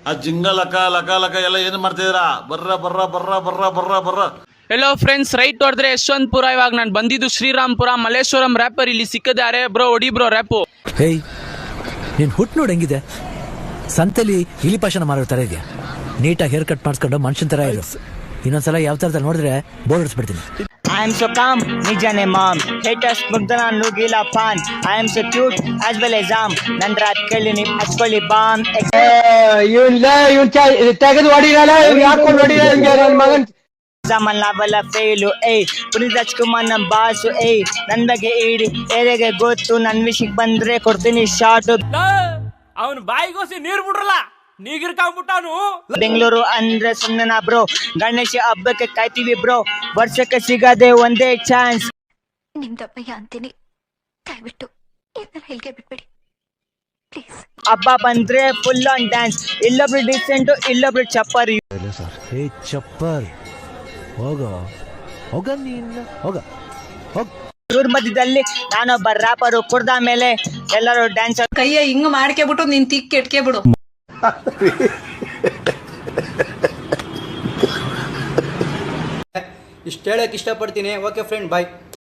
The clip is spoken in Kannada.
ಆ ಜಿಂಗ ಲಕ ಲಕ ಲಕ ಎಲ್ಲ ಏನ್ ಮಾಡ್ತಿದ್ದೀರಾ? ಬರ್ರ ಬರ್ರ ಬರ್ರ ಬರ್ರ ಬರ್ರ ಬರ್ರ. ಹೆಲೋ ಫ್ರೆಂಡ್ಸ್, ರೈಟ್ ಹೊಡೆದ್ರೆ ಯಶವಂತಪುರ. ಇವಾಗ ನಾನು ಬಂದಿದ್ದು ಶ್ರೀರಾಮ್ಪುರ. ಮಲ್ಲೇಶ್ವರಂ ರ್ಯಾಪರ್ ಇಲ್ಲಿ ಸಿಕ್ಕಿದ್ದಾರೆ. ಬ್ರೋ ಹೊಡಿ ಬ್ರೋ ರ್ಯಾಪು. ಹೇಯ್, ನೀನ್ ಹುಟ್ಟು ನೋಡಿ ಹೆಂಗಿದೆ, ಸಂತೆಲಿ ಇಲಿಪಾಶನ ಮಾಡೋ ತರ ಇದೆಯಾ. ನೀಟಾಗಿ ಹೇರ್ ಕಟ್ ಮಾಡಿಸ್ಕೊಂಡು ಮನುಷ್ಯನ್ ತರ ಇರು. ಇನ್ನೊಂದ್ಸಲ ಯಾವ ತರದಲ್ಲಿ ನೋಡಿದ್ರೆ board ಹೊಡಿಸ್ಬಿಡ್ತೀನಿ. I am so calm, nijane mom. Haters mugdana nugila pan. I am so cute as well as Nandrat kellini askolli bomb. ಇವನ್ ತೆಗೆದು ಹೊಡಿರಲ್ಲ, ಹಾಕೊಂಡು ಹೊಡಿರಲ್ಲ ನನ್ನ ಮಗನ್. ಬಲ್ಲ ಫೇಲು ಪುನೀತ್ ರಾಜ್ಕುಮಾರ್ ನಮ್ಮ ಬಾಸು ನನ್ ಬಗ್ಗೆ ಇಡಿ ಏರೆಗೆ ಗೊತ್ತು. ನನ್ ವಿಷಯಕ್ಕೆ ಬಂದ್ರೆ ಕೊಡ್ತೀನಿ ಶಾರ್ಟ್. ಅವನು ಬಾಯಿಗೋಸಿ ನೀರ್ ಬಿಡ್ರಲ್ಲ, ನೀಗಿರ್ಕಾಗ್ಬಿಟ್ಟವನು. ಬೆಂಗಳೂರು ಅಂದ್ರೆ ಸುಮ್ಮನ ಬ್ರೋ, ಗಣೇಶ ಹಬ್ಬಕ್ಕೆ ಕಾಯ್ತೀವಿ ಬ್ರೋ, ವರ್ಷಕ್ಕೆ ಸಿಗದೆ ಒಂದೇ ಚಾನ್ಸ್. ನಿಮ್ದಪ್ಪಯ್ಯ ಅಂತೀನಿ, ದಯವಿಟ್ಟು ಇದನ್ನ ಹೇಳಿಕೆ ಬಿಟ್ಬಿಡಿ ಪ್ಲೀಸ್. ಹಬ್ಬ ಬಂದ್ರೆ ಫುಲ್ ಆನ್ ಡ್ಯಾನ್ಸ್. ಇಲ್ಲೊಬ್ರು ಡಿಸೆಂಟ್, ಇಲ್ಲೊಬ್ರು ಚಪ್ಪರ್. ಹೇ ಚಪ್ಪರ್, ಹೋಗ ಹೋಗ, ನೀನು ಹೋಗ ಹೋಗ. ಇವ್ರ ಮಧ್ಯದಲ್ಲಿ ನಾನೊಬ್ಬ ರ್ಯಾಪರು. ಕುಡ್ದ ಮೇಲೆ ಎಲ್ಲರೂ ಡ್ಯಾನ್ಸ್. ಕೈಯ ಹಿಂಗ್ ಮಾಡ್ಕೆಬಿಟ್ಟು ನೀನ್ ತಿಕ್ ಕೆಟ್ಕೆ ಬಿಡು. ಇಷ್ಟು ಹೇಳಕ್ ಇಷ್ಟಪಡ್ತೀನಿ. ಓಕೆ ಫ್ರೆಂಡ್, ಬಾಯ್.